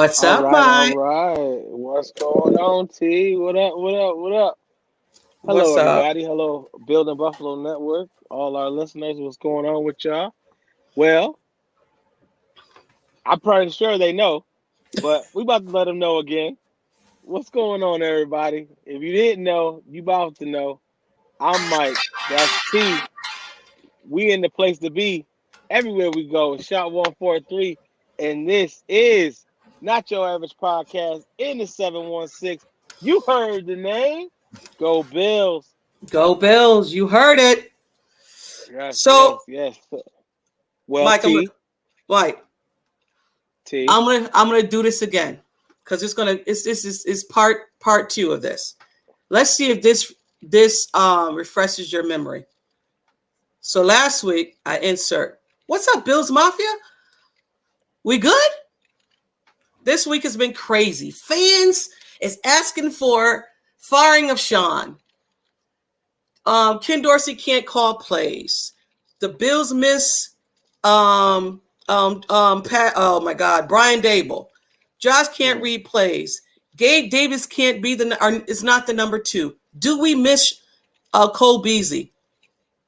What's up, Mike? All right. What's going on, T? What up? What up? What up? Hello, What's up? everybody. Hello, Building Buffalo Network. All our listeners, what's going on with y'all? Well, I'm pretty sure they know, but we about to let them know again. What's going on, everybody? If you didn't know, you about to know. I'm Mike. That's T. We in the place to be everywhere we go. Shot 143. And this is Not Your Average Podcast in the 716. You heard the name. Go Bills. Go Bills! You heard it. Yes, So, yes. Well, Mike, T. I'm gonna do this again because this is part two of this. Let's see if this refreshes your memory. So last week I insert. What's up, Bills Mafia? We good? This week has been crazy. Fans is asking for firing of Sean. Ken Dorsey can't call plays. The Bills miss oh my God, Brian Dable. Josh can't read plays. Gabe Davis can't be is not the number 2. Do we miss Cole Beasley?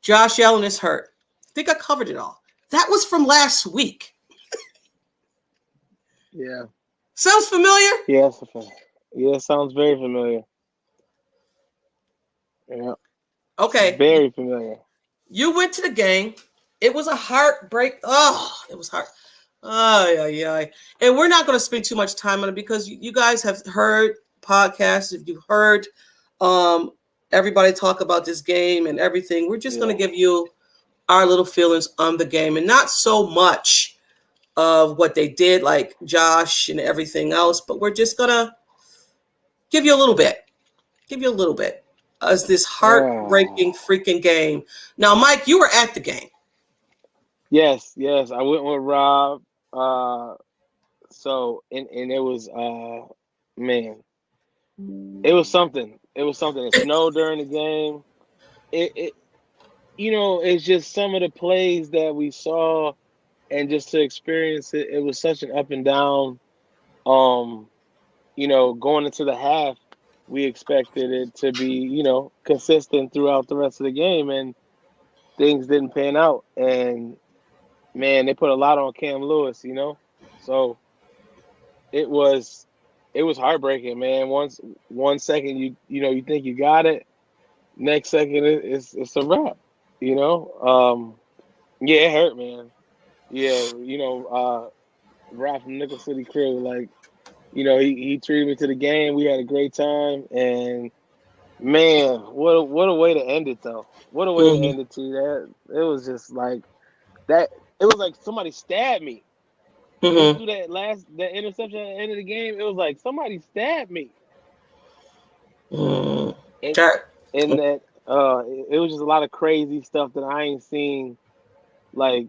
Josh Allen is hurt. I think I covered it all. That was from last week. Yeah. Sounds familiar? Yes. Yeah, sounds very familiar. Yeah. Okay. Very familiar. You went to the game. It was a heartbreak. Oh, it was hard. Oh. And we're not going to spend too much time on it because you guys have heard podcasts. If you've heard everybody talk about this game and everything, we're just going to give you our little feelings on the game and not so much of what they did, like Josh and everything else, but we're just going to give you a little bit. As this heartbreaking freaking game. Now, Mike, you were at the game. Yes. I went with Rob. So and it was man. It was something. It snowed during the game. It it's just some of the plays that we saw and just to experience it, it was such an up and down. Going into the half, we expected it to be, consistent throughout the rest of the game, and things didn't pan out. And man, they put a lot on Cam Lewis, So it was heartbreaking, man. One second you think you got it, next second it's a wrap, Yeah, it hurt, man. Yeah, Rap from Nickel City Crew, like, he treated me to the game. We had a great time, and man, what a way to end it, though. What a way to end it, too. That it was just like that. It was like somebody stabbed me. When he threw that interception at the end of the game, it was like somebody stabbed me. And that it was just a lot of crazy stuff that I ain't seen like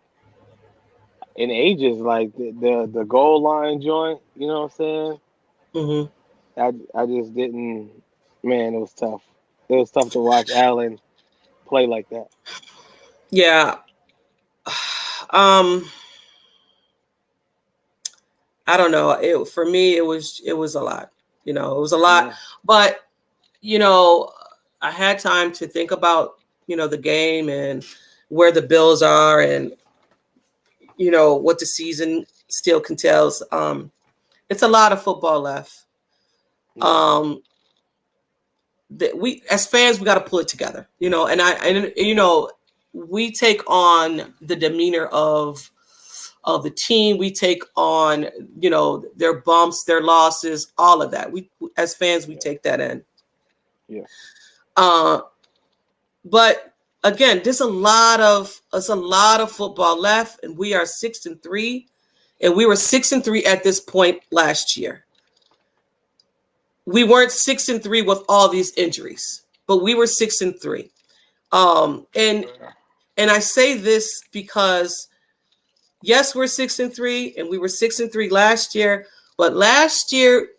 in ages, like the goal line joint. You know what I'm saying? I just didn't. Man, it was tough. It was tough to watch Allen play like that. Yeah. I don't know. For me, it was a lot. It was a lot. Yeah. But I had time to think about the game and where the Bills are and what the season still can tell. It's a lot of football left. Yeah. that we as fans we got to pull it together, and we take on the demeanor of the team. We take on their bumps, their losses, all of that. We as fans we take that in. Yeah. But again, there's a lot of football left, and we are 6-3, and we were 6-3 at this point last year. We weren't 6-3 with all these injuries, but we were 6-3. And I say this because yes, we're 6-3, and we were 6-3 last year. But last year,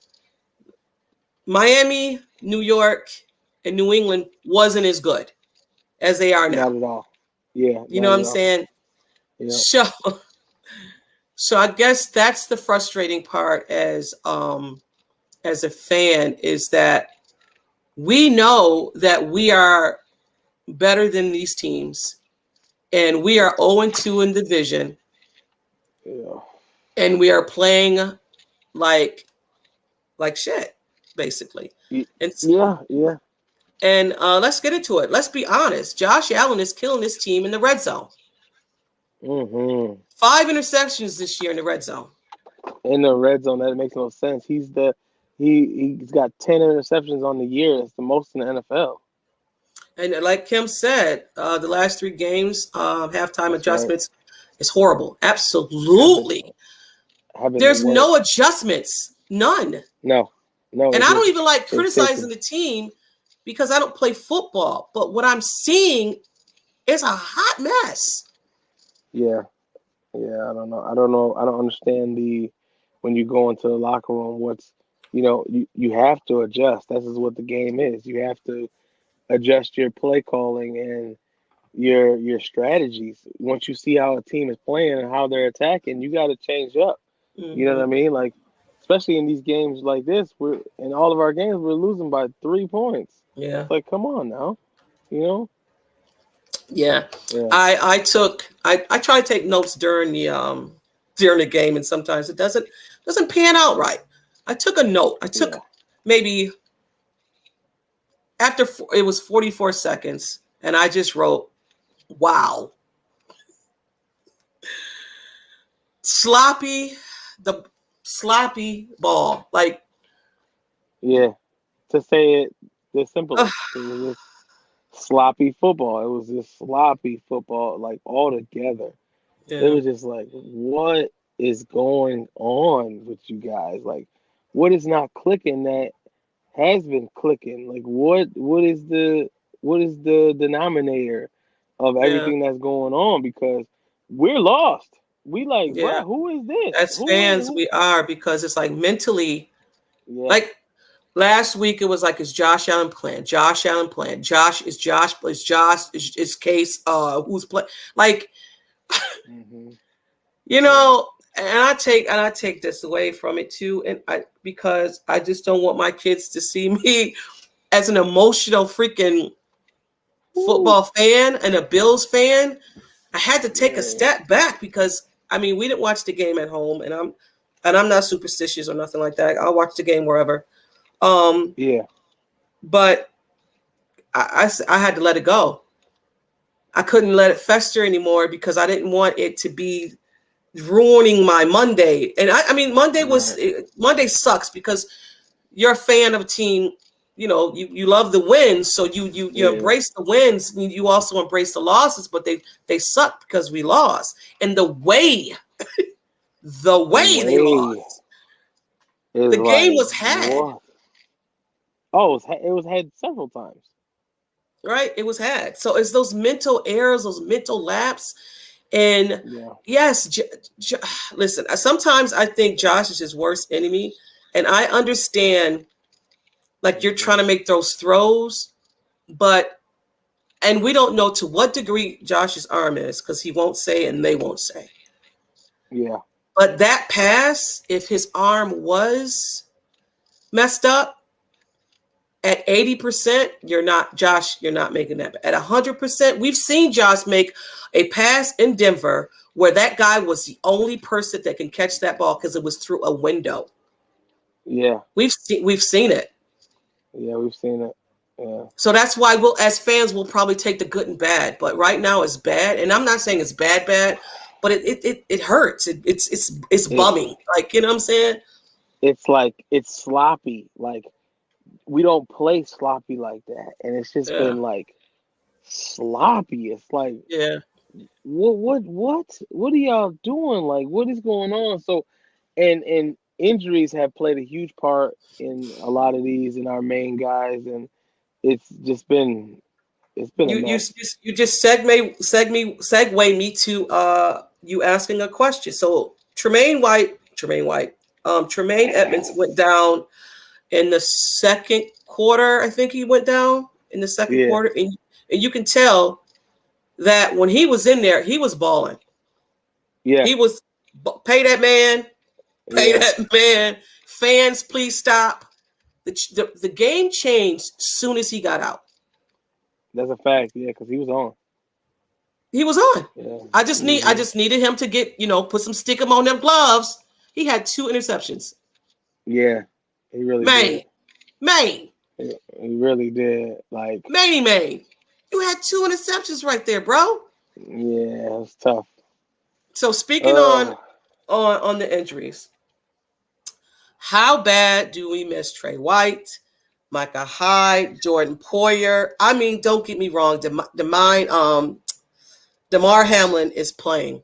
Miami, New York, and New England wasn't as good as they are now. Not at all. Yeah. You know what I'm saying? Yeah. So I guess that's the frustrating part as a fan, is that we know that we are better than these teams, and we are 0-2 in division. Yeah. And we are playing like shit, basically. Yeah. And let's get into it. Let's be honest. Josh Allen is killing this team in the red zone. 5 interceptions this year in the red zone. In the red zone, that makes no sense. He's got 10 interceptions on the year. It's the most in the NFL. And like Kim said, the last 3 games, halftime That's adjustments is horrible. Absolutely. There's no adjustments. None. No. And I don't even like criticizing the team because I don't play football. But what I'm seeing is a hot mess. Yeah. Yeah, I don't know. I don't understand when you go into the locker room, you have to adjust. This is what the game is. You have to adjust your play calling and your strategies. Once you see how a team is playing and how they're attacking, you got to change up. Mm-hmm. You know what I mean? Like, especially in these games like this, in all of our games, we're losing by 3 points. Yeah. It's like, come on now, Yeah. I try to take notes during the game, and sometimes it doesn't pan out right. I took a note. I took maybe after it was 44 seconds, and I just wrote, "Wow, sloppy ball." Like, yeah, to say it the simplest, it was just sloppy football. It was just sloppy football, like all together. yeah. It was just like, what is going on with you guys? Like, what is not clicking that has been clicking? Like, what is the denominator of everything that's going on? Because we're lost. We like, bro, who is this? As fans, we are, because it's like mentally, like last week it was like, is Josh Allen playing? Josh Allen playing? Josh is Case who's playing? Like, and I take this away from it too, and because I just don't want my kids to see me as an emotional freaking football fan and a Bills fan. I had to take a step back because we didn't watch the game at home, and I'm not superstitious or nothing like that. I'll watch the game wherever. But I had to let it go. I couldn't let it fester anymore because I didn't want it to be ruining my Monday. And Monday sucks because you're a fan of a team. You love the wins, so you embrace the wins. You also embrace the losses, but they suck because we lost. And the way they lost, the game was had. What? Oh, it was had several times. Right, it was had. So it's those mental errors, those mental lapses. And yes, listen, sometimes I think Josh is his worst enemy. And I understand, like, you're trying to make those throws, and we don't know to what degree Josh's arm is, because he won't say and they won't say. Yeah. But that pass, if his arm was messed up, at 80%, you're not making that. At 100%, we've seen Josh make a pass in Denver where that guy was the only person that can catch that ball because it was through a window. Yeah. We've seen it. Yeah, we've seen it. Yeah. So that's why we'll, as fans, we'll probably take the good and bad. But right now it's bad, and I'm not saying it's bad, but it hurts. It's It's bumming. Like, you know what I'm saying? it's like it's sloppy. Like we don't play sloppy like that, and it's just Yeah, been like sloppy. It's like yeah. what are y'all doing? Like what is going on? So and injuries have played a huge part in a lot of these in our main guys, and it's just been it's been a mess. You just segue me to you asking a question. So Tremaine Edmonds went down in the second quarter. I think he went down in the second Yeah, quarter, and you can tell that when he was in there, he was balling. yeah, He was pay that man, pay yeah. that man. Fans, please stop. The game changed as soon as he got out. That's a fact. Yeah, because he was on. He was on. Yeah. I just needed him to get, put some stickum on them gloves. He had 2 interceptions. Yeah, he really did. Man, man, He really did. Like, man. You had 2 interceptions right there, bro. yeah, it was tough. So speaking Uh, on the injuries, how bad do we miss Trey White, Micah Hyde, Jordan Poyer? I mean, don't get me wrong. Damar Hamlin is playing oh,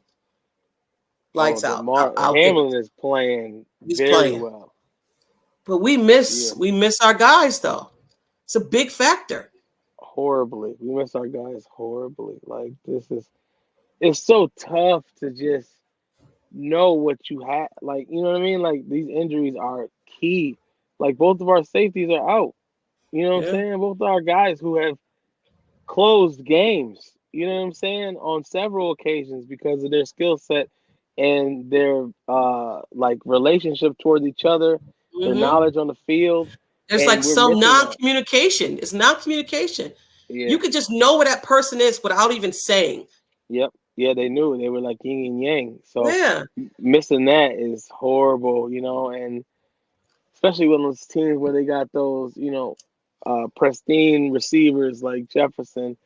lights out. DeMar I'll give it. Hamlin is playing He's very playing. well. But we Yeah, miss our guys though. It's a big factor. horribly. We miss our guys horribly. Like, it's so tough to just know what you have. Like, you know what I mean? Like, these injuries are key. Like, both of our safeties are out. You know what I'm Yeah. saying? Both of our guys who have closed games, you know what I'm saying, on several occasions because of their skill set and their like relationship towards each other, their Mm-hmm. knowledge on the field, There's like and we're some missing that. non-communication. It's non-communication. You Yeah. could just know where that person is without even saying. Yep. Yeah, they knew they were like yin and yang. So Yeah. missing that is horrible, and especially when those teams where they got those, pristine receivers like Jefferson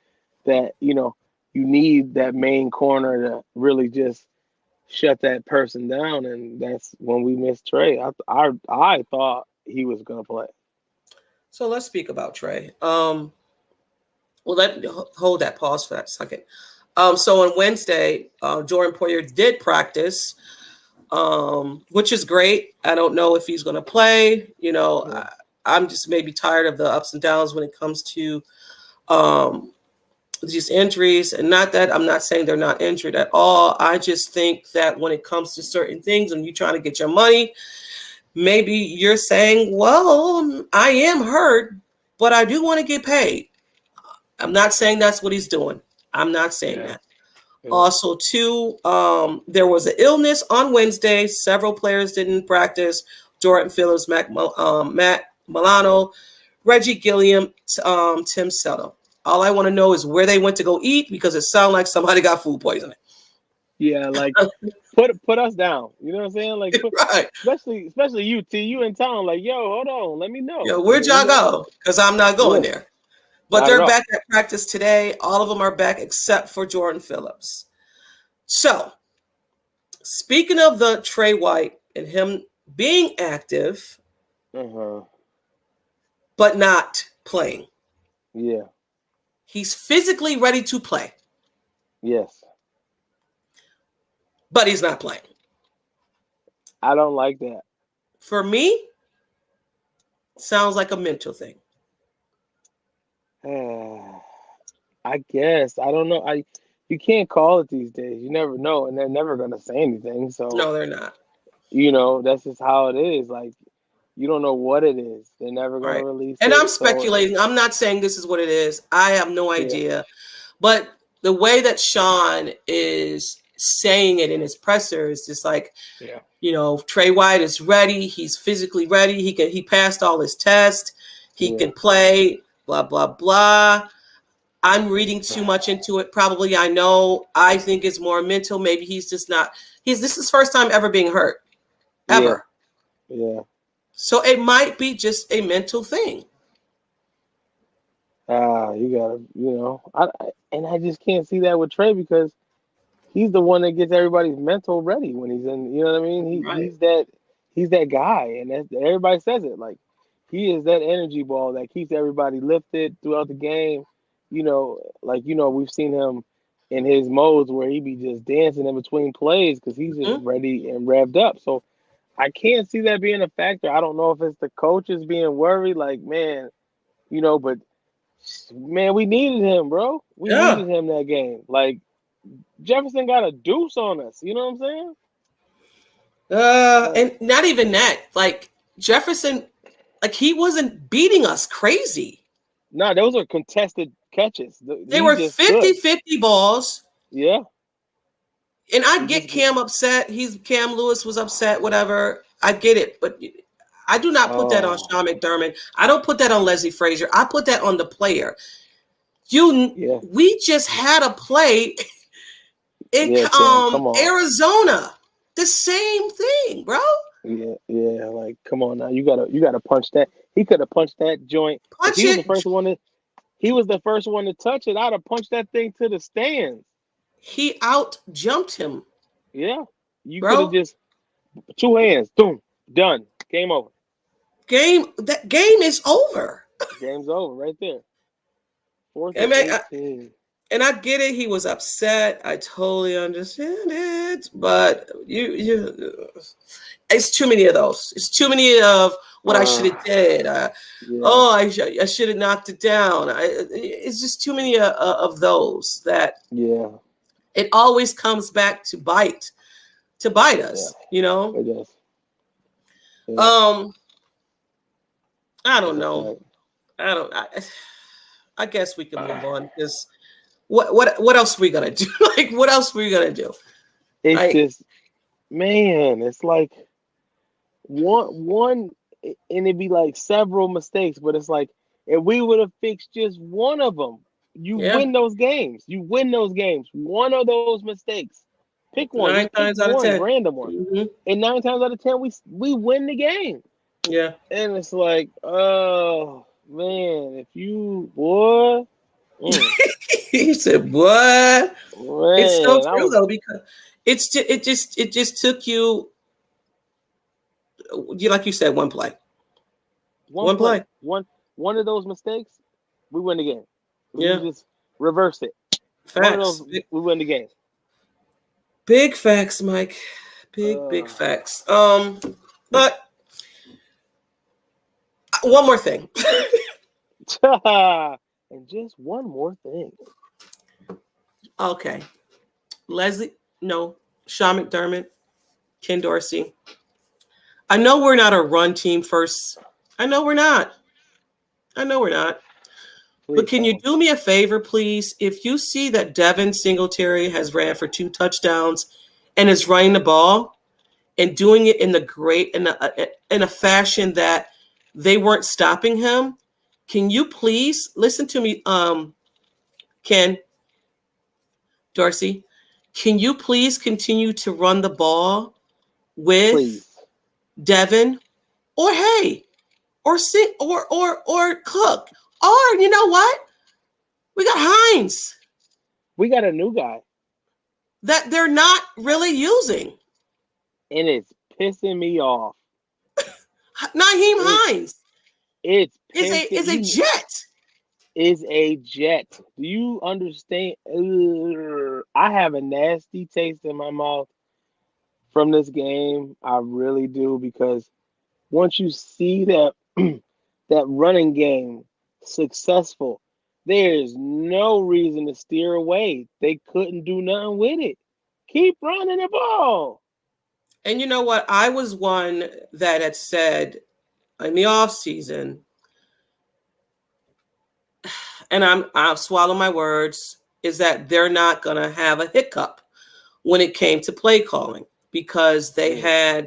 that, you need that main corner to really just shut that person down, and that's when we missed Trey. I thought he was gonna play. So let's speak about Trey. Well, let me hold that pause for that second. So on Wednesday, Jordan Poyer did practice, which is great. I don't know if he's going to play. Yeah, I'm just maybe tired of the ups and downs when it comes to um, these injuries. And not that I'm not saying they're not injured at all. I just think that when it comes to certain things and you're trying to get your money, maybe you're saying, well, I am hurt, but I do want to get paid. I'm not saying that's what he's doing. I'm not saying yeah, that. yeah, Also, too, there was an illness on Wednesday. Several players didn't practice. Jordan Phillips, Matt Milano, Reggie Gilliam, Tim Settle. All I want to know is where they went to go eat because it sounded like somebody got food poisoning. yeah. Like put us down. You know what I'm saying? Like Right. especially you T. You in town? Like yo, hold on, let me know. Yo, where'd y'all go? Because I'm not going Yeah, there. But not at they're all. back at practice today. All of them are back except for Jordan Phillips. So, speaking of the Trey White and him being active Uh huh. but not playing, Yeah. he's physically ready to play, Yes. but he's not playing. I don't like that. For me, sounds like a mental thing. I guess I don't know. You can't call it these days. You never know, and they're never gonna say anything. So No, they're not. that's just how it is. Like you don't know what it is. They're never gonna Right. release And I'm it. So speculating. I'm not saying this is what it is. I have no yeah, idea. But the way that Sean is saying it in his presser is just like, yeah, Trey White is ready. He's physically ready. He passed all his tests. He yeah, can play, blah, blah, blah. I'm reading too much into it. Probably I know. I think it's more mental. Maybe he's just not. This is his first time ever being hurt. yeah, Ever. yeah. So it might be just a mental thing. You gotta, and I just can't see that with Trey because he's the one that gets everybody's mental ready when he's in. You know what I mean? Right. He's that guy, and everybody says it. Like he is that energy ball that keeps everybody lifted throughout the game. We've seen him in his modes where he be just dancing in between plays because he's just Mhm. ready and revved up. So I can't see that being a factor. I don't know if it's the coaches being worried, like but man, we needed him, bro. We Yeah. needed him that game. Like Jefferson got a deuce on us. You know what I'm saying? Like, And not even that. Like Jefferson, like he wasn't beating us crazy. nah, those are contested catches. They He were just stood. 50-50 balls. Yeah, And I he get just. Cam upset. Cam Lewis was upset, whatever. I get it. But I do not put that on Oh, Sean McDermott. I don't put that on Leslie Frazier. I put that on the player. You yeah, we just had a play in yeah, Cam. Come on. Arizona. The same thing, bro. Yeah, yeah. Like, come on now. You gotta punch that. He could have punched that joint if Punch he was the it. first one to. He was the first one to touch it. I'd have punched that thing to the stands. He out jumped him, Yeah, you could have bro. just two hands, boom, done, game over. That game is over. Game's over right there. Fourth I and mean, 18. and I get it. He was upset. I totally understand it. But it's too many of those. It's too many of what I should Uh, have did. yeah, I should have knocked it down. It's just too many of those that yeah, it always comes back to bite yeah. us. You know. It does. Yeah, Um, I that's don't a know. fact. I don't. I guess we can move on because what else are we gonna do? Like what else are we gonna do? It's Like just, man, it's like one, and it'd be like several mistakes, but it's like if we would have fixed just one of them, you yeah, win those games. You win those games. One of those mistakes. Pick one. nine Just pick times out of one 10. random one. Mm-hmm. And 9 times out of 10, we win the game. Yeah. And it's like, oh man, if you boy, mm, He said, "What?" It's so man, I true was though because it just took you, like you said, one play, one one play, play. one of those mistakes, we win the game. If we Yeah, just reverse it, one of facts. those, we win the game. Big facts, Mike. Big Uh, facts. But one more thing. and just one more thing. Okay, Leslie. No, Sean McDermott, Ken Dorsey. I know we're not a run team first. I know we're not. I know we're not. But Please can you tell do me a favor, please? If you see that Devin Singletary has ran for 2 touchdowns and is running the ball and doing it in a fashion that they weren't stopping him, can you please listen to me, Ken Dorsey? Can you please continue to run the ball with please. Devin or Hay or Cook, or you know what? We got Hines We got a new guy, that they're not really using. and it's pissing me off. Naheem It Hines it's is pissing a you. jet. Is a jet. Do you understand? I have a nasty taste in my mouth from this game. I really do because once you see that that running game successful, there's no reason to steer away. They couldn't do nothing with it. Keep running the ball. And you know what? I was one that had said in the off season, and I'll swallow my words, is that they're not going to have a hiccup when it came to play calling because Yeah,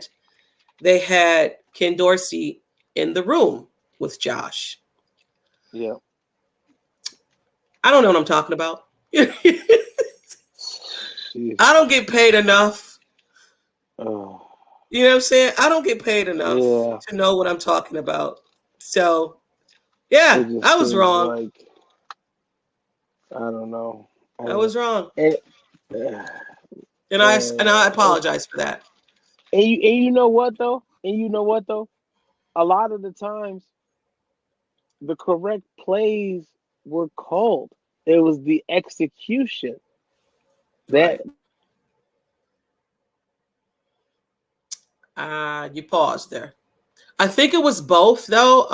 they had Ken Dorsey in the room with Josh. yeah. I don't know what I'm talking about. I Jeez. don't get paid enough. Oh, You know what I'm saying? I don't get paid enough yeah. to know what I'm talking about. So, yeah, It just I was seems wrong. like. I don't know. I was wrong, And, uh, and I man, apologize for that. and you know what though? And you know what though? A lot of the times, the correct plays were called. It was the execution that Right. You paused there. I think it was both though,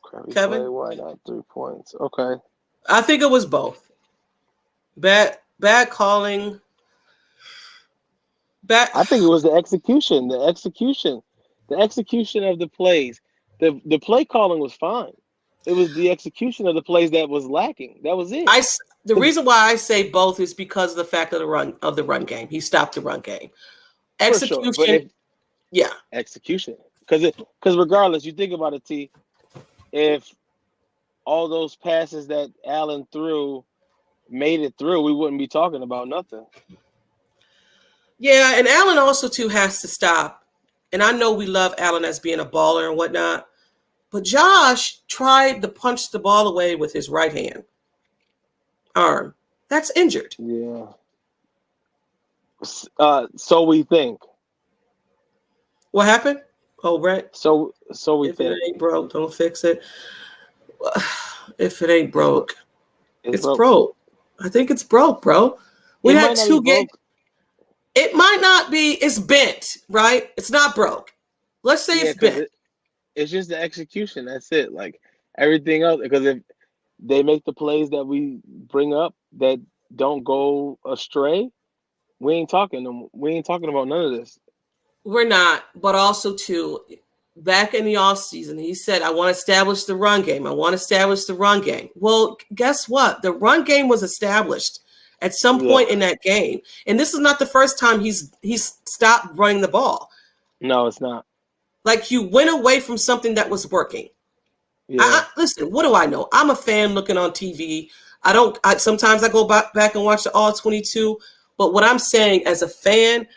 Curry play. Kevin. Why not 3 points? Okay. I think it was both. Bad calling. Bad. I think it was the execution. The execution of the plays. The play calling was fine. It was the execution of the plays that was lacking. That was it. The 'Cause- reason why I say both is because of the fact of the run game. He stopped the run game. for sure. But Execution, if yeah. execution, because regardless, you think about it, T. If all those passes that Allen threw made it through, we wouldn't be talking about nothing. Yeah, and Allen also too has to stop. And I know we love Allen as being a baller and whatnot, but Josh tried to punch the ball away with his right hand arm. That's injured. Yeah. So we think. What happened? Oh, right. So we If it think. ain't broke, don't fix it. If it ain't It's bro- broke, it's it's broke. broke. I think it's broke, bro. We It had might not be two games. broke. It might not be. It's bent, right? It's not broke. Let's say Yeah, it's because bent. it's just the execution. That's it. Like everything else, because if they make the plays that we bring up that don't go astray, we ain't talking about none of this. We're not, but also too, back in the off season, he said, "I want to establish the run game. I want to establish the run game." Well, guess what? The run game was established at some Yeah. point in that game, and this is not the first time he's stopped running the ball. No, it's not. Like you went away from something that was working. Yeah. Listen. What do I know? I'm a fan looking on TV. I don't. Sometimes I go back and watch the all 22. But what I'm saying as a fan,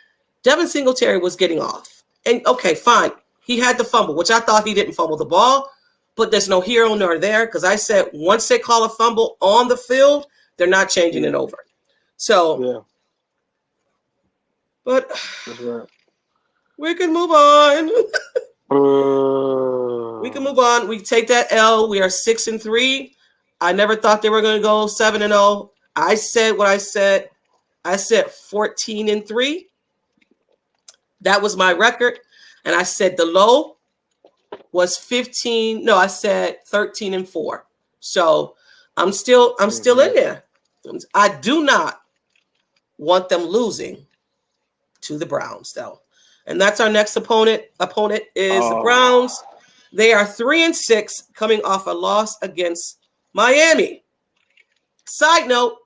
Devin Singletary was getting off. And okay, fine. He had the fumble, which I thought he didn't fumble the ball, but there's no hero nor there because I said once they call a fumble on the field, they're not changing it over. So, Yeah. but That's right. we can move on. We can Uh, move on. We take that L. We are 6-3. I never thought they were going to go 7-0. I said what I said. I said 14-3. That was my record. And I said the low was 15. No, I said 13-4. So I'm still in there. I do not want them losing to the Browns, though. And that's our next opponent. Opponent is the Browns. They are 3-6, coming off a loss against Miami. Side note,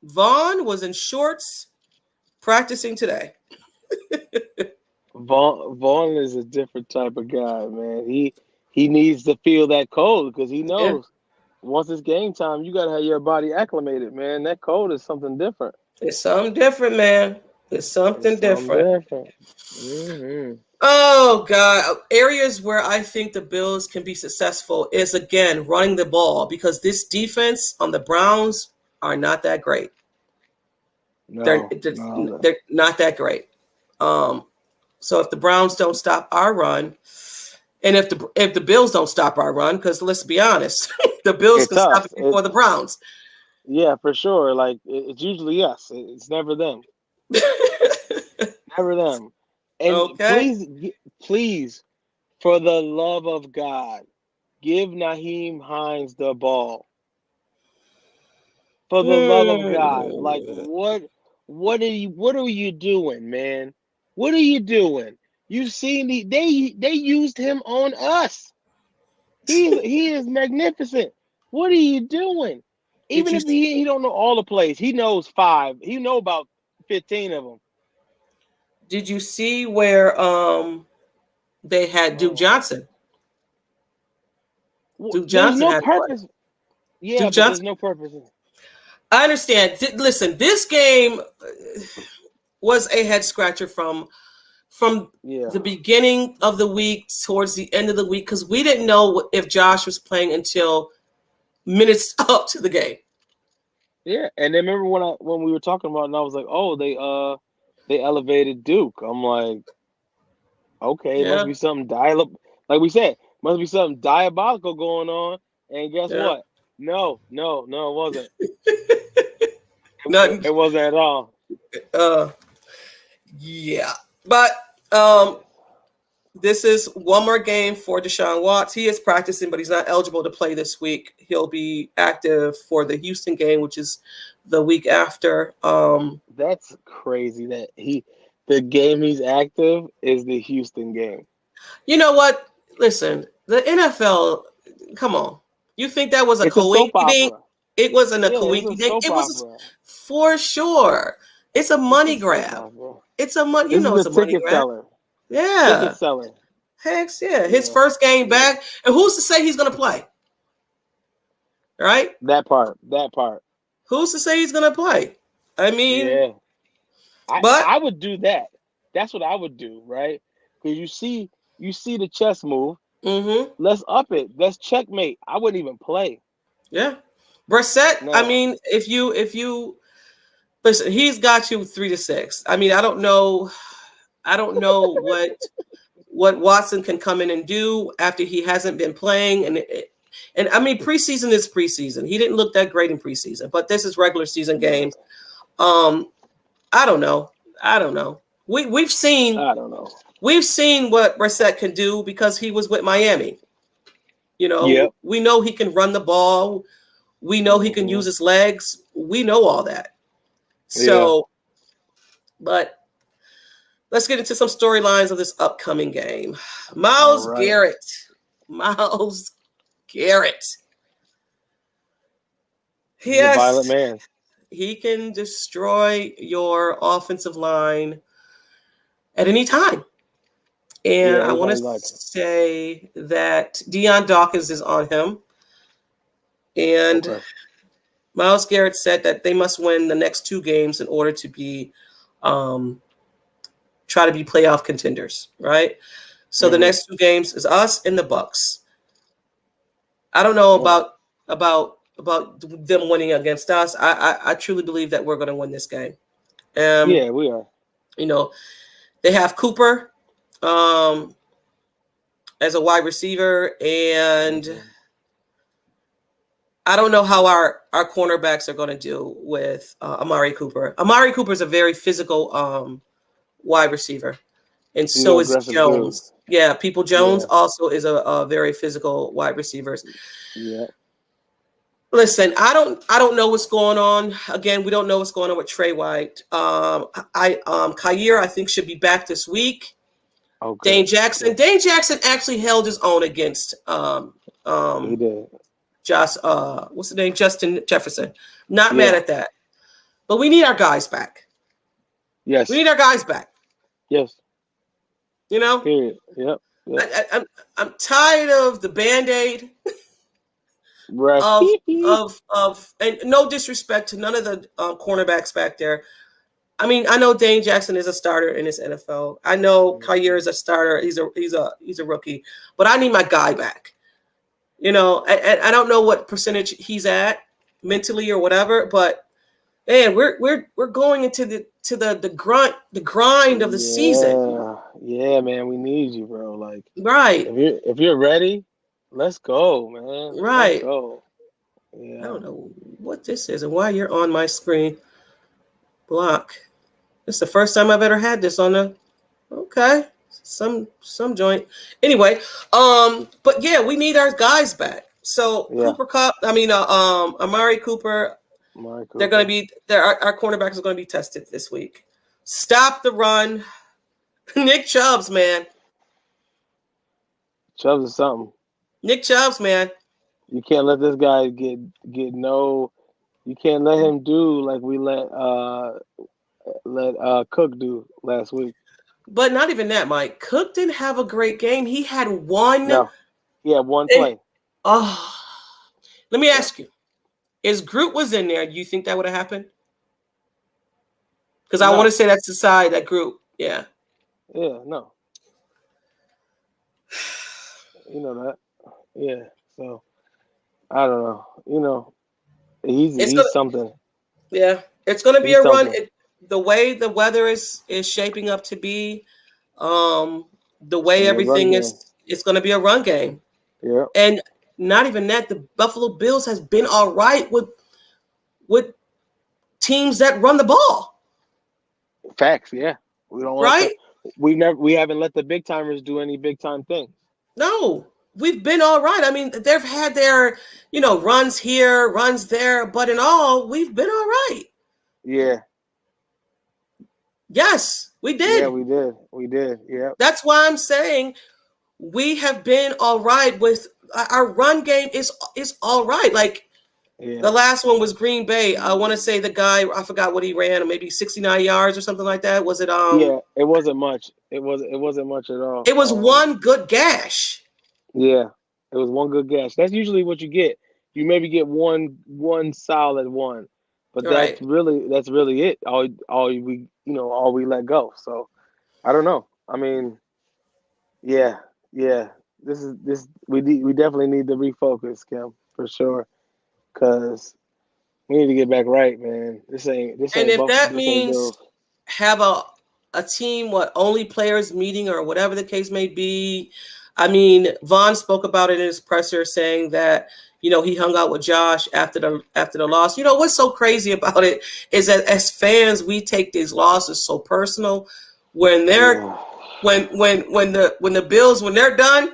Vaughn was in shorts practicing today. Vaughn is a different type of guy, man. He needs to feel that cold because he Yeah. knows once it's game time, you gotta have your body acclimated, man. That cold is something different. It's something different, man. It's something different. Mm-hmm. Oh, God. Areas where I think the Bills can be successful is, again, running the ball because this defense on the Browns are not that great. They're not that great. So if the Browns don't stop our run, and if the Bills don't stop our run, because let's be honest, the Bills can stop it before the Browns. Yeah, for sure. Like it's usually us. It's never them. Never them. And Okay. please, for the love of God, give Naheem Hines the ball. For the love of God, like what are you doing, man? What are you doing? You've seen they used him on us. He is magnificent. What are you doing? Even if he don't know all the plays, he knows 5. He know about 15 of them. Did you see where they had Duke Johnson? Duke Johnson There's no had purpose. Yeah, Duke but there's Johnson. no purpose. I understand. Listen, this game was a head scratcher from the beginning of the week towards the end of the week because we didn't know if Josh was playing until minutes up to the game. Yeah, and then remember when we were talking about it, and I was like, oh, they elevated Duke. I'm like, okay, it must Yeah, be something like we said, must be something diabolical going on. And guess yeah. what? No, no, no, it wasn't. Nothing. It wasn't at all. Uh, yeah, but this is one more game for Deshaun Watts. He is practicing, but he's not eligible to play this week. He'll be active for the Houston game, which is the week after. That's crazy that the game he's active is the Houston game. You know what? Listen, the NFL. Come on, you think that was a It's a soap coinky? opera. It wasn't a Yeah, it's a coinky dink. soap It was opera. for sure. It's a It's a money soap grab. opera. It's a money. You This is know, a it's a money ticket grab. seller. Ticket Yeah. seller. Heck yeah. His Yeah. first game Yeah. back, and who's to say he's going to play? Right? That part. That part. Who's to say he's going to play? I mean, Yeah. but I would do that. That's what I would do, right? Because you see the chess move. mm-hmm. Let's up it. Let's checkmate. I wouldn't even play. Yeah. Brissett, I No. mean, if you listen, he's got you 3-6. I mean, I don't know what Watson can come in and do after he hasn't been playing. And I mean, preseason is preseason. He didn't look that great in preseason, but this is regular season games. I don't know. We've seen I don't know. what Brissett can do because he was with Miami. You know, Yep. we know he can run the ball. We know he can use his legs. We know all that. So, but let's get into some storylines of this upcoming game. Myles Garrett. Myles Garrett. He's a violent man. He can destroy your offensive line at any time. And I want to say that Deion Dawkins is on him. And Myles Garrett said that they must win the next 2 games in order to be try to be playoff contenders, right? So the next 2 games is us and the Bucks. I don't know about them winning against us. I truly believe that we're going to win this game. Yeah, we are. You know, they have Cooper as a wide receiver, and I don't know how our cornerbacks are going to do with Amari Cooper. Amari Cooper is a very physical wide receiver, and so is Jones. Dude. Yeah, People Jones also is a very physical wide receiver. Yeah. Listen, I don't know what's going on. Again, we don't know what's going on with Trey White. Khair, I think, should be back this week. Okay. Dane Jackson. Yeah. Dane Jackson actually held his own against he did. Josh, what's the name? Justin Jefferson. Not mad at that. But we need our guys back. Yes. We need our guys back. Yes. You know? Period. Yep. I'm tired of the Band-Aid. Right. of and no disrespect to none of the cornerbacks back there. I mean, I know Dane Jackson is a starter in this NFL. I know Khair is a starter. He's a rookie. But I need my guy back. You know, I don't know what percentage he's at mentally or whatever, but man, we're going into the grind of the season. Yeah, man, we need you, bro. Like, right. If you're ready, let's go, man. Right. Let's go. Yeah. I don't know what this is and why you're on my screen. Block. It's the first time I've ever had this on the. Okay. Some joint. Anyway, but yeah, we need our guys back. So Cooper Kupp, Amari Cooper. They're going to be our cornerbacks are going to be tested this week. Stop the run. Nick Chubbs, man. Chubbs is something. Nick Chubbs, man. You can't let this guy get no. You can't let him do like we let Cook do last week. But not even that, Mike. Cook didn't have a great game. He had one. No, he had one play. Oh, let me ask you: Is Groot was in there? Do you think that would have happened? Because I want to say that's the side that Groot. Yeah. Yeah. No. You know that. Yeah. So I don't know. you know, It's gonna, he's something. yeah, it's gonna be He's a run. something. The way the weather is shaping up to be, the way And the run everything game. is, it's gonna be a run game. Yeah. And not even that, the Buffalo Bills has been all right with teams that run the ball, Facts. Yeah. We don't let the right? we haven't let the big timers do any big time things. No, we've been all right. I mean, they've had their, runs here, runs there, but in all, we've been all right. Yeah. Yes, we Yeah, did. we did. We did. Yeah. That's why I'm saying we have been all right with our run game is all right. Like the Yeah. last one was Green Bay. I want to say the guy, I forgot what he ran, maybe 69 yards or something like that. Was it Yeah. It wasn't much. It wasn't much at all. it was one good gash. Yeah. It was one good guess. That's usually what you get. You maybe get one solid one, but Right. that's really it. All we all we let go. So I don't know. I mean, yeah, yeah. This we definitely need to refocus, Kim, for sure, because we need to get back right, man. This And ain't if Buff that this ain't means Bills. have a team, what, only players meeting or whatever the case may be. I mean, Vaughn spoke about it in his presser, saying that he hung out with Josh after the loss. What's so crazy about it is that as fans we take these losses so personal. When they're Yeah, when the Bills, when they're done,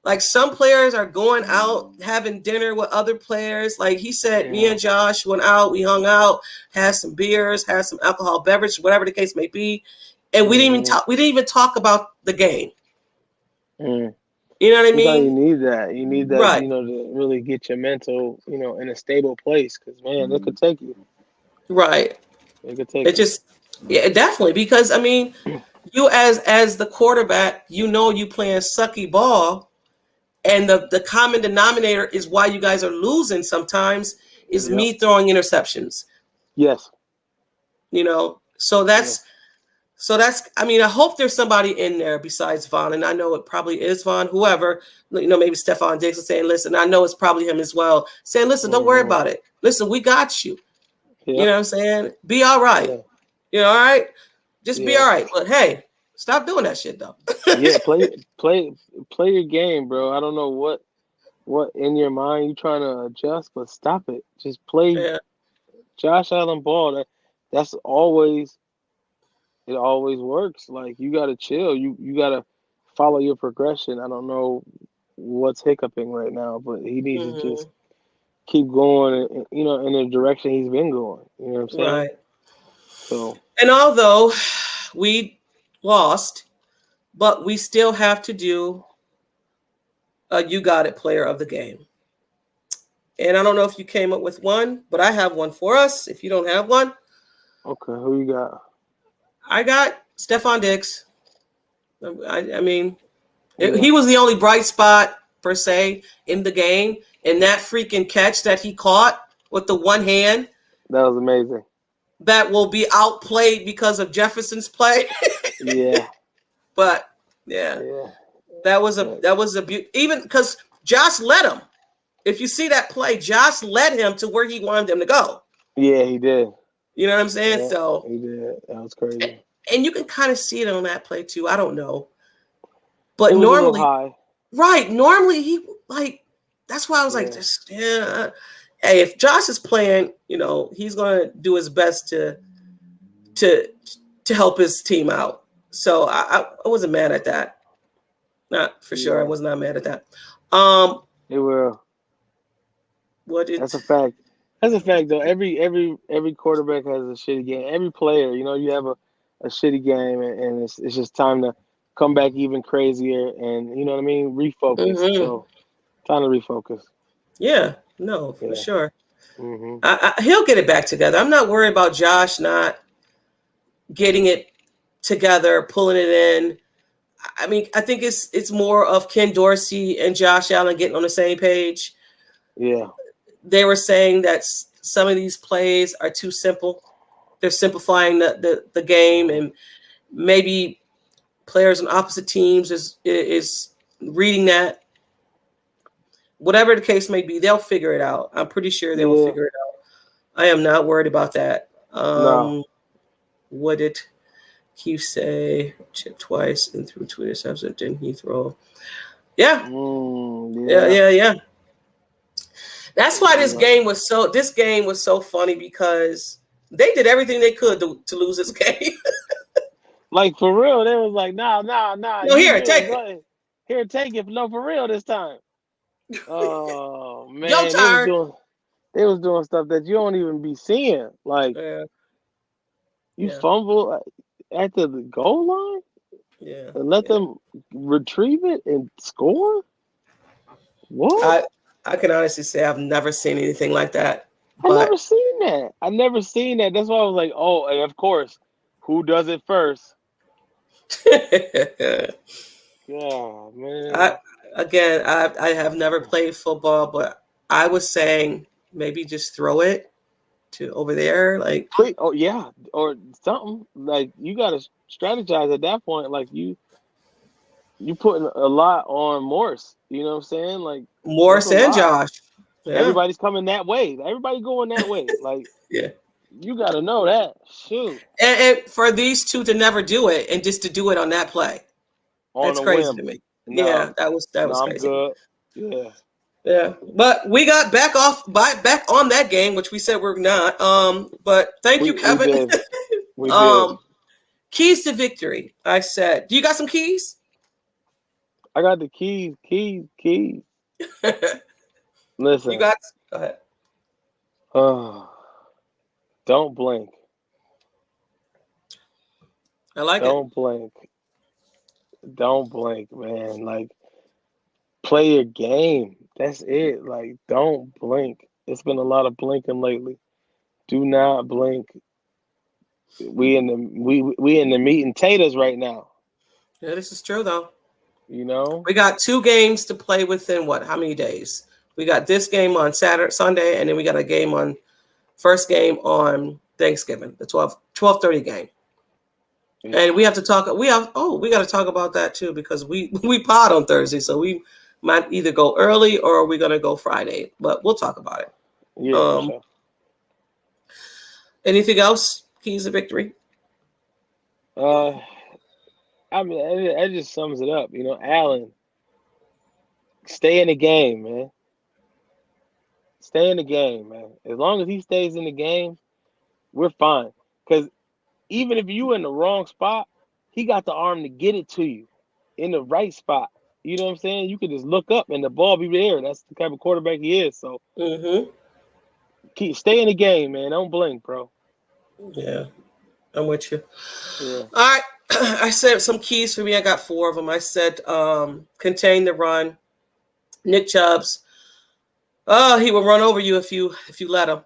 like some players are going out having dinner with other players. Like he said, me yeah. and Josh went out, we hung out, had some beers, had some alcohol beverage, whatever the case may be, and we didn't even Mm-hmm. talk. We didn't even talk about the game. Mm. You know what I Sometimes you mean? need that. You need that, Right, to really get your mental, in a stable place. Because man, it could take you. right. It could take It you. just, yeah, definitely, because I mean, you as the quarterback, you playing sucky ball, and the common denominator is why you guys are losing sometimes is Yep. me throwing interceptions. Yes. So Yeah. that's I mean, I hope there's somebody in there besides Vaughn, and I know it probably is Vaughn, whoever, maybe Stephon Diggs is saying, listen, I know it's probably him as well, saying, listen, don't worry Mm-hmm. about it. Listen, we got you. You Yep. know what I'm saying? Be all right. Yeah. All right? Just be Yeah. all right. But hey, stop doing that shit though. Yeah. Play your game, bro. I don't know what in your mind you trying to adjust, but stop it. Just play Yeah. Josh Allen ball. That's always it always works. Like you gotta chill. You gotta follow your progression. I don't know what's hiccuping right now, but he needs to just Hmm. keep going, in the direction he's been going. You know what I'm saying? Right. So And although we lost, but we still have to do a you got it player of the game. And I don't know if you came up with one, but I have one for us. If you don't have one, okay, who you got? I got Stephon Diggs. I mean, Yeah, he was the only bright spot per se in the game. And that freaking catch that he caught with the one hand that was amazing. that will be outplayed because of Jefferson's play. Yeah, But yeah, yeah, that was a yeah, even because Josh led him. If you see that play, Josh led him to where he wanted him to go. yeah. He did. You know what I'm saying? Yeah, So, he did. That was crazy. and you can kind of see it on that play too. I don't know, It but was a little normally, high. right? Normally, he like that's why I was like, Yeah, just Hey, if Josh is playing, he's gonna do his best to to help his team out. So I wasn't mad at that. Not for sure. I yeah. was not mad at that. Um, They were. what That's it? a fact. That's a fact, though. Every quarterback has a shitty game. Every player, you have a shitty game, and it's just time to come back even crazier, and you know what I mean. Refocus. Mm-hmm. So time to refocus. Yeah, no, for Yeah. sure. Hmm. He'll get it back together. I'm not worried about Josh not getting it together, pulling it in. I mean, I think it's more of Ken Dorsey and Josh Allen getting on the same page. Yeah. They were saying that some of these plays are too simple. They're simplifying the game, Hmm. and maybe players on opposite teams is reading that. whatever the case may be, they'll figure it out. I'm pretty sure they will Yeah. figure it out. I am not worried about that. No. What did Keith say? Chip twice and threw 2 interceptions. Didn't he throw? Yeah. Yeah. Yeah. That's why this Yeah. game was so funny because they did everything they could to lose this game. Like for real, they was like, nah. No, You here, do take it. it. Go ahead. Here, take it. No, for real this time. Oh Yo, man, tired. they was doing stuff that you don't even be seeing. Like Yeah. you Yeah. fumble at the goal line Yeah. and let Yeah. them retrieve it and score. What? I can honestly say I've never seen anything like that. I But never seen that. I never seen that. That's why I was like, oh, and of course, who does it first? Yeah, man. I have never played football, but I was saying maybe just throw it to over there. Like, Oh yeah, or something like you got to strategize at that point. Like you putting a lot on Morse. You know what I'm saying? Like that's Morris a and lot. Josh. Yeah. Everybody's coming that way. Everybody going that way. Like Yeah. you got to know that. Shoot, And for these two to never do it and just to do it on that play, on that's a crazy to whim. me. Yeah, No, that no, was I'm crazy. good. Yeah. Yeah, but we got back on that game, which we said we're not. But thank you, We Kevin. did. We did. Keys to victory. I said, do you got some keys? I got the keys. You Listen. got. Go ahead. Don't blink. I like it. Don't blink. Don't blink, man. Like play your game. That's it. Like don't blink. It's been a lot of blinking lately. Do not blink. We in the meat and taters right now. Yeah, this is true though. You know? We got 2 games to play within what? How many days? We got this game on Sunday, and then we got a game on first game on Thanksgiving, the 12:30 game. Yeah. And we have to talk. We got to talk about that too because we pod on Thursday, so we might either go early or we're gonna go Friday. But we'll talk about it. Yeah, for sure. Anything else? Keys to victory. I mean, that just sums it up. You know, Allen, stay in the game, man. Stay in the game, man. As long as he stays in the game, we're fine. Because even if you in the wrong spot, he got the arm to get it to you in the right spot. You know what I'm saying? You could just look up and the ball be there. That's the type of quarterback he is. So stay in the game, man. Don't blink, bro. Yeah, I'm with you. Yeah. All right. I said some keys for me. I got 4 of them. I said contain the run. Nick Chubbs. Oh, he will run over you if you let him.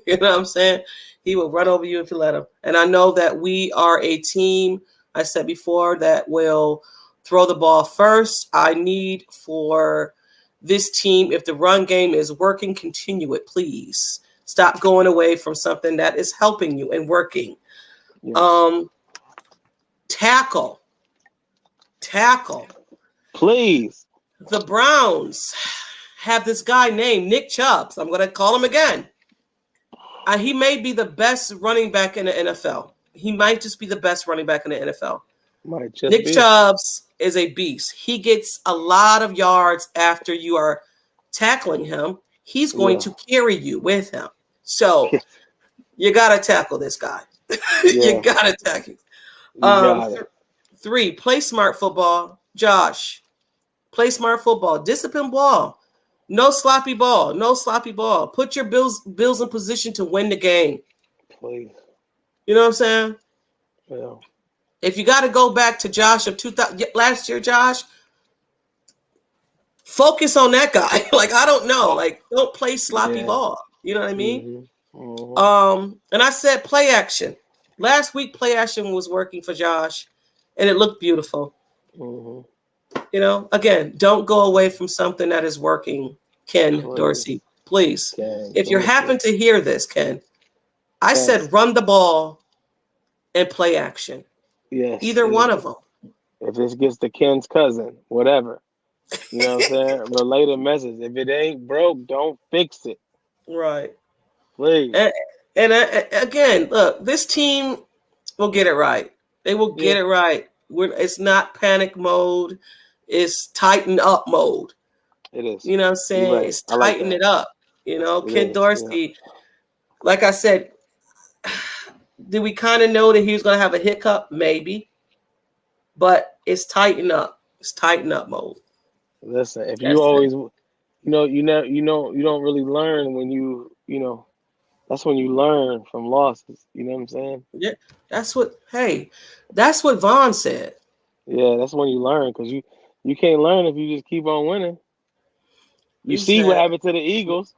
You know what I'm saying? He will run over you if you let him. And I know that we are a team, I said before, that will throw the ball first. I need for this team, if the run game is working, continue it, please. Stop going away from something that is helping you and working. Yes. Tackle. Please. The Browns have this guy named Nick Chubb. So I'm going to call him again. He may be the best running back in the NFL. He might just be the best running back in the NFL. Nick Chubb is a beast. He gets a lot of yards after you are tackling him. He's going to carry you with him. So you got to tackle this guy. You got to tackle him. 3, play smart football. Josh, play smart football. Discipline ball. No sloppy ball. Put your Bills in position to win the game. Please. You know what I'm saying? Yeah. If you got to go back to Josh of 2000 last year, Josh, focus on that guy. Like, I don't know. Like, don't play sloppy ball. You know what I mean? And I said play action. Last week, play action was working for Josh, and it looked beautiful. You know, again, don't go away from something that is working, Ken Dorsey. Please. If you happen to hear this, Ken, I said run the ball and play action. Yes. Either one of them. If this gets to Ken's cousin, whatever. You know what I'm saying? Relay the message. If it ain't broke, don't fix it. Right. Please. And again, look, this team will get it right. They will Yeah, get it right. It's not panic mode. It's tighten up mode. it is. You know what I'm You're saying? right. It's I like tighten that. it up. You know, It Ken is. Yeah. Dorsey, like I said, did we kind of know that he was going to have a hiccup? Maybe. But it's tighten up. It's tighten up mode. Listen, if you That's it. always, you don't really learn when that's when you learn from losses. You know what I'm saying? Yeah. That's what Vaughn said. Yeah, that's when you learn because you can't learn if you just keep on winning. You He see what said, happened to the Eagles.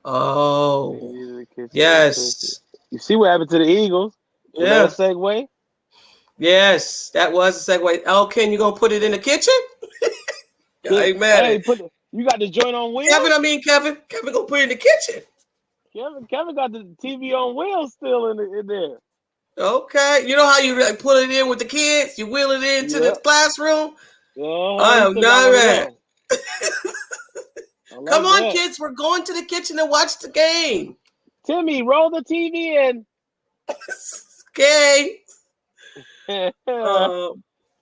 oh, Maybe the kitchen in the kitchen. yes. You see what happened to the Eagles. Was that a Yeah. segue? Yes. That was a segue. Oh, Ken, you going to put it in the kitchen? Yeah, I Kid, ain't mad hey, at you got the joint on Kevin. wheels? I mean, Kevin. Kevin going to put it in the kitchen. Kevin got the TV on wheels still in there. Okay. You know how you like, put it in with the kids? You wheel it into the Yep. classroom? I He am still got not one of mad. them. I Come like on, that. kids. We're going to the kitchen to watch the game. Timmy, roll the TV in. Okay.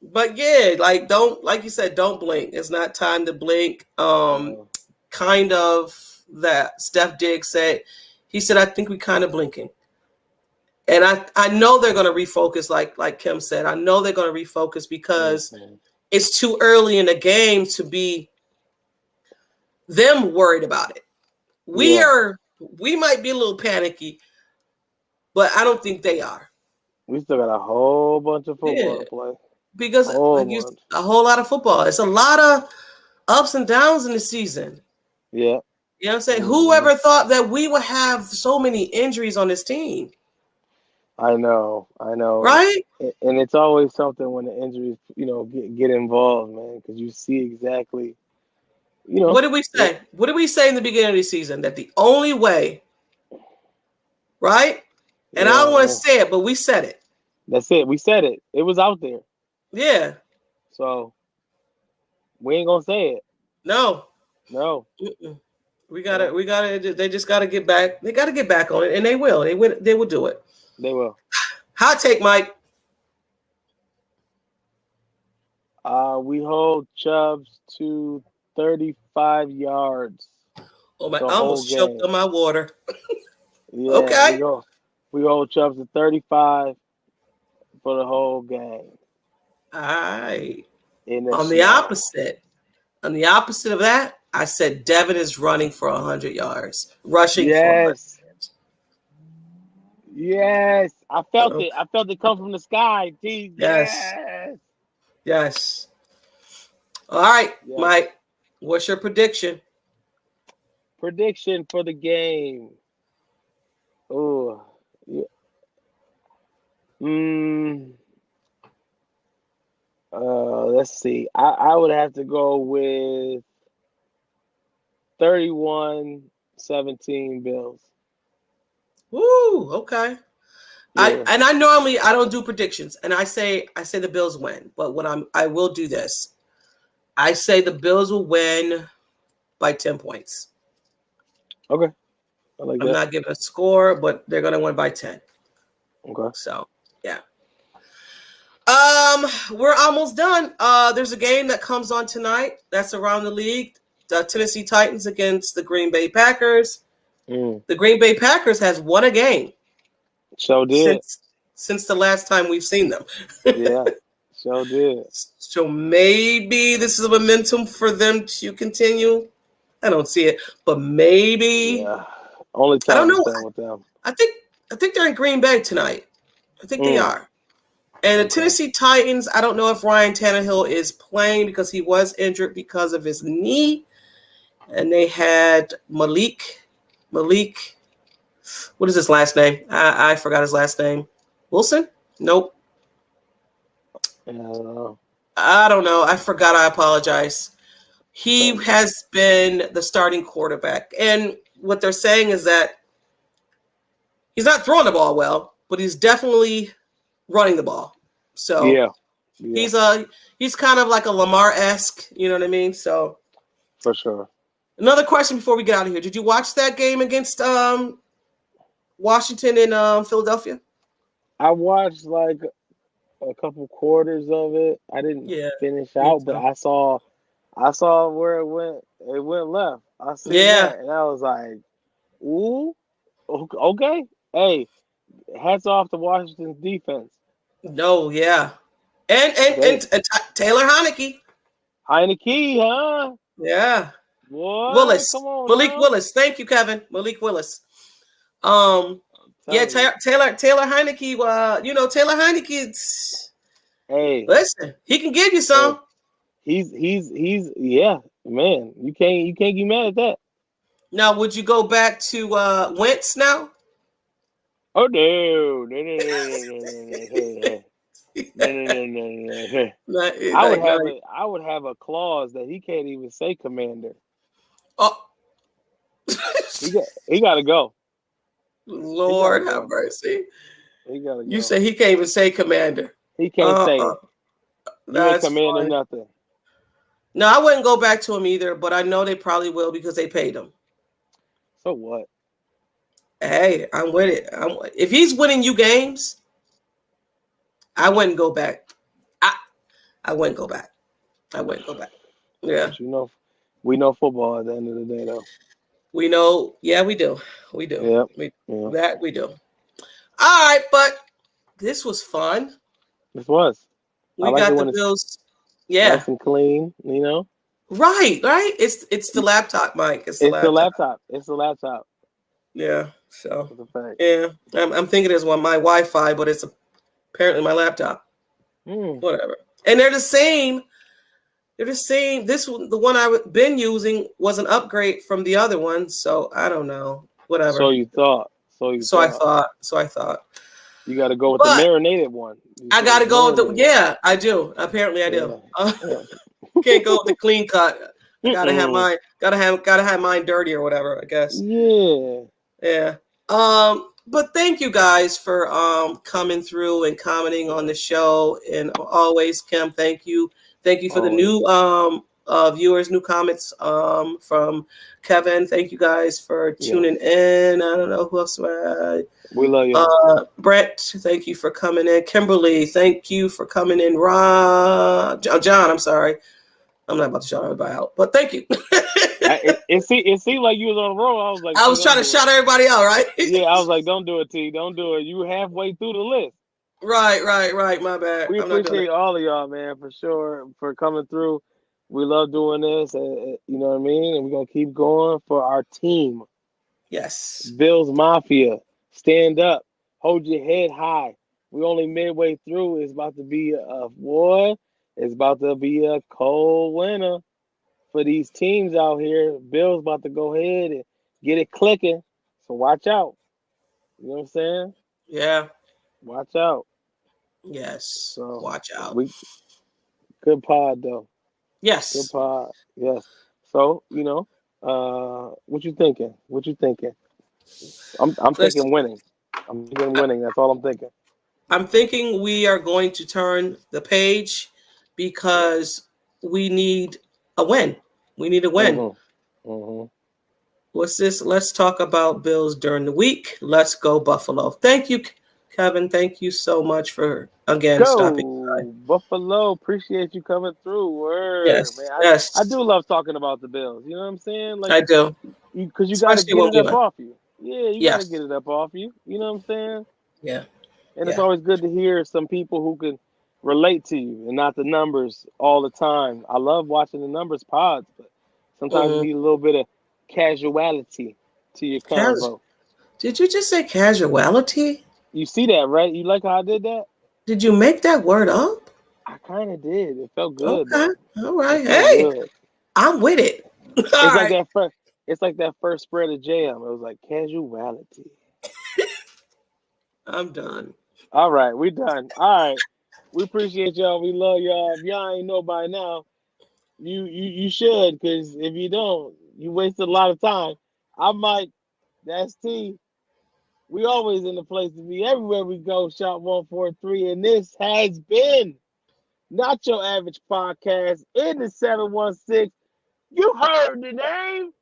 But yeah, like don't like you said, don't blink. It's not time to blink. No. Kind of that Steph Diggs said. He said, I think we kind of blinking. And I know they're gonna refocus, like Kim said. I know they're gonna refocus because Mhm. it's too early in the game to be them worried about it. Yeah, We might be a little panicky, but I don't think they are. we still got a whole bunch of football Yeah. to play. Because Whole like you bunch. a whole lot of football. It's a lot of ups and downs in the season. Yeah. You know what I'm saying? Hmm. Whoever thought that we would have so many injuries on this team, I know. I know. right? And it's always something when the injuries, get involved, man, because you see exactly, you know, What did we what. say? What did we say in the beginning of the season? That the only way, right? And I don't want to Yeah, say it, but we said it. that's it. We said it. It was out there. Yeah. So we ain't gonna say it. No. No. Mm-mm. No. We gotta, they just gotta get back. They gotta get back on it, and they will. They will do it. They will. Hot take, Mike. We hold Chubbs to 35 yards Oh my! the I whole almost choked game. on my water. Yeah, Okay. we hold Chubbs to 35 for the whole game All right. in the On the snow. opposite, on the opposite of that, I said Devin is running for 100 yards, rushing for 100 Yes. yards. Yes. I felt Okay. it. I felt it come from the sky. Gee, Yes. yes. Yes. All right, Yes. Mike. What's your prediction? Prediction for the game. Oh. Yeah. Mm, let's see. I would have to go with 31-17 Bills. Woo. Okay. Yeah. I don't do predictions, and I say the Bills win. But I will do this. I say the Bills will win by 10 points. Okay. I like I'm that. not giving a score, but they're gonna win by 10. Okay. So yeah. We're almost done. There's a game that comes on tonight. That's around the league. The Tennessee Titans against the Green Bay Packers. Mm. The Green Bay Packers has won a game So did. since the last time we've seen them. Yeah. So did. So maybe this is a momentum for them to continue. I don't see it, but maybe Yeah. Only I don't time will know. tell with them. I think they're in Green Bay tonight. I think they Mm. are. And the Okay. Tennessee Titans, I don't know if Ryan Tannehill is playing because he was injured because of his knee. And they had Malik, what is his last name? I forgot his last name. Wilson? Nope. Uh, I don't know. I forgot. I apologize. He so, has been the starting quarterback. And what they're saying is that he's not throwing the ball well, but he's definitely running the ball. So yeah. Yeah, He's kind of like a Lamar-esque, you know what I mean? So for sure. another question before we get out of here. Did you watch that game against Washington and Philadelphia? I watched like a couple quarters of it. I didn't Yeah, finish me out, but too. I saw where it went. It went left. I seen Yeah. that, and I was like, "Ooh, okay." Hey, hats off to Washington's defense. No, yeah. And They Taylor Heineke. Heineke, huh? Yeah. Boy, Willis. come on Malik now. Willis. Thank you, Kevin. Malik Willis. Um, I'm yeah, telling you. Taylor Heineke. Taylor Heineke. Hey, Listen, he can give you hey, some. he's yeah, man. You can't get mad at that. Now, would you go back to Wentz now? Oh no, no, no, no, no, no, no, no, no, no, no, no, no, no. Not, I would like, no. have a clause that he can't even say commander. Oh, He got to go. He got to Lord have go. mercy. He got to You go. say he can't even say commander. He can't say Uh-uh. it. You ain't That's commanding funny. nothing. No, I wouldn't go back to him either, but I know they probably will because they paid him. So what? Hey, I'm with it. If he's winning you games, I wouldn't go back. I I wouldn't go back. I wouldn't go back. Yeah. But we know football at the end of the day, though. We know. Yeah, we do. We do. Yep. We Yeah. that we do. All right, but this was fun. This was. I We like it got the when it's Bills. Yeah. nice and clean. Right, right. It's the laptop, Mike. It's the It's the laptop. laptop. It's the laptop. Yeah. So It's a fact. yeah. I'm thinking it's one my Wi-Fi, but it's apparently my laptop. Mm. Whatever. And they're the same. They're the same. This one, the one I've been using was an upgrade from the other one. So I don't know. So Whatever. you thought. So you So I thought. thought. So I thought. You got to go with the But marinated one. You I said gotta it's go with the marinated. yeah, I do. Apparently I do. Yeah. Yeah. Can't go with the clean cut. I gotta have Mm-mm. mine gotta have mine dirty or whatever, I guess. Yeah. Yeah. But thank you guys for coming through and commenting on the show. And always, Kim, thank you. Thank you for the Always. new viewers, new comments from Kevin. Thank you guys for tuning Yes. in. I don't know who else. We love y'all. Brett, thank you for coming in. Kimberly, thank you for coming in. John, I'm sorry. I'm not about to shout everybody out, but thank you. It seemed like you was on a roll. I was like, I T, was trying don't to do it. shout everybody out, right? Yeah, I was like, don't do it, T. Don't do it. You halfway through the list. Right. My bad. We I'm not doing appreciate it. all of y'all, man, for sure, for coming through. We love doing this, you know what I mean? And we're going to keep going for our team. Yes. Bills Mafia, stand up, hold your head high. We only midway through. It's about to be it's about to be a cold winter for these teams out here. Bills about to go ahead and get it clicking. So watch out. You know what I'm saying? Yeah. Watch out. Yes. So Watch out. we good pod though. Good Yes. pod. Yes. So, what you thinking? What you thinking? I'm Listen, thinking winning. I'm thinking winning. That's all I'm thinking. I'm thinking we are going to turn the page Yeah. because we need a win. We need a win. Mhm. Mhm. What's this? Let's talk about Bills during the week. Let's go Buffalo. Thank you, Kevin. Thank you so much for again stopping by. Go Buffalo. Appreciate you coming through. Word, man. Yes, I yes, do love talking about the Bills. You know what I'm saying? Like I do. because you got to Especially get when it we up win. off you. Yeah, you got to Yes. get it up off you. You know what I'm saying? Yeah. And it's Yeah. always good to hear some people who can relate to you and not the numbers all the time. I love watching the numbers pods, but sometimes you Mm-hmm. need a little bit of casuality to your convo. Did you just say casuality? You see that, right? You like how I did that? Did you make that word up? I kind of did. It felt good Okay. though. All It right. felt Hey, good. I'm with it. All It's like right. that first. It's like that first spread of jam. It was like casuality. I'm done. All right, we done. All right, we appreciate y'all. We love y'all. If y'all ain't know by now, you should, because if you don't, you wasted a lot of time. I'm Mike. That's T. We always in the place to be. Everywhere we go, shop 143, and this has been Not Your Average Podcast in the 716. You heard the name.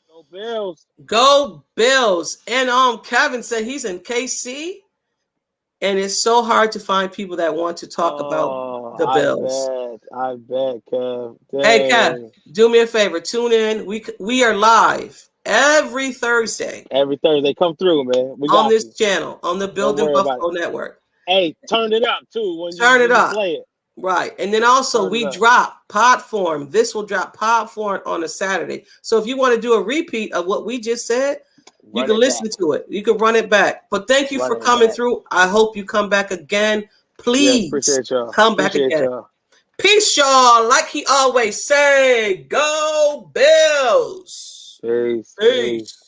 Go Bills. Go Bills. And Kevin said he's in KC. And it's so hard to find people that want to talk about the Bills. I bet, Kev. Hey, Kev, Dang. do me a favor. Tune in. We are live every Thursday Every Thursday, come through, man. We on got this you. channel, on the Don't Building worry about it. Buffalo Network. Hey, turn it up too when Turn it you up. play it. Right. And then also Turn it we up. drop Podform. This will drop Podform on a Saturday. So if you want to do a repeat of what we just said, you can listen to it. You can run it back. But thank you for coming through. I hope you come back again. Please appreciate y'all. Come back again. Y'all. Peace, y'all. Like he always say, go Bills. Peace. Peace.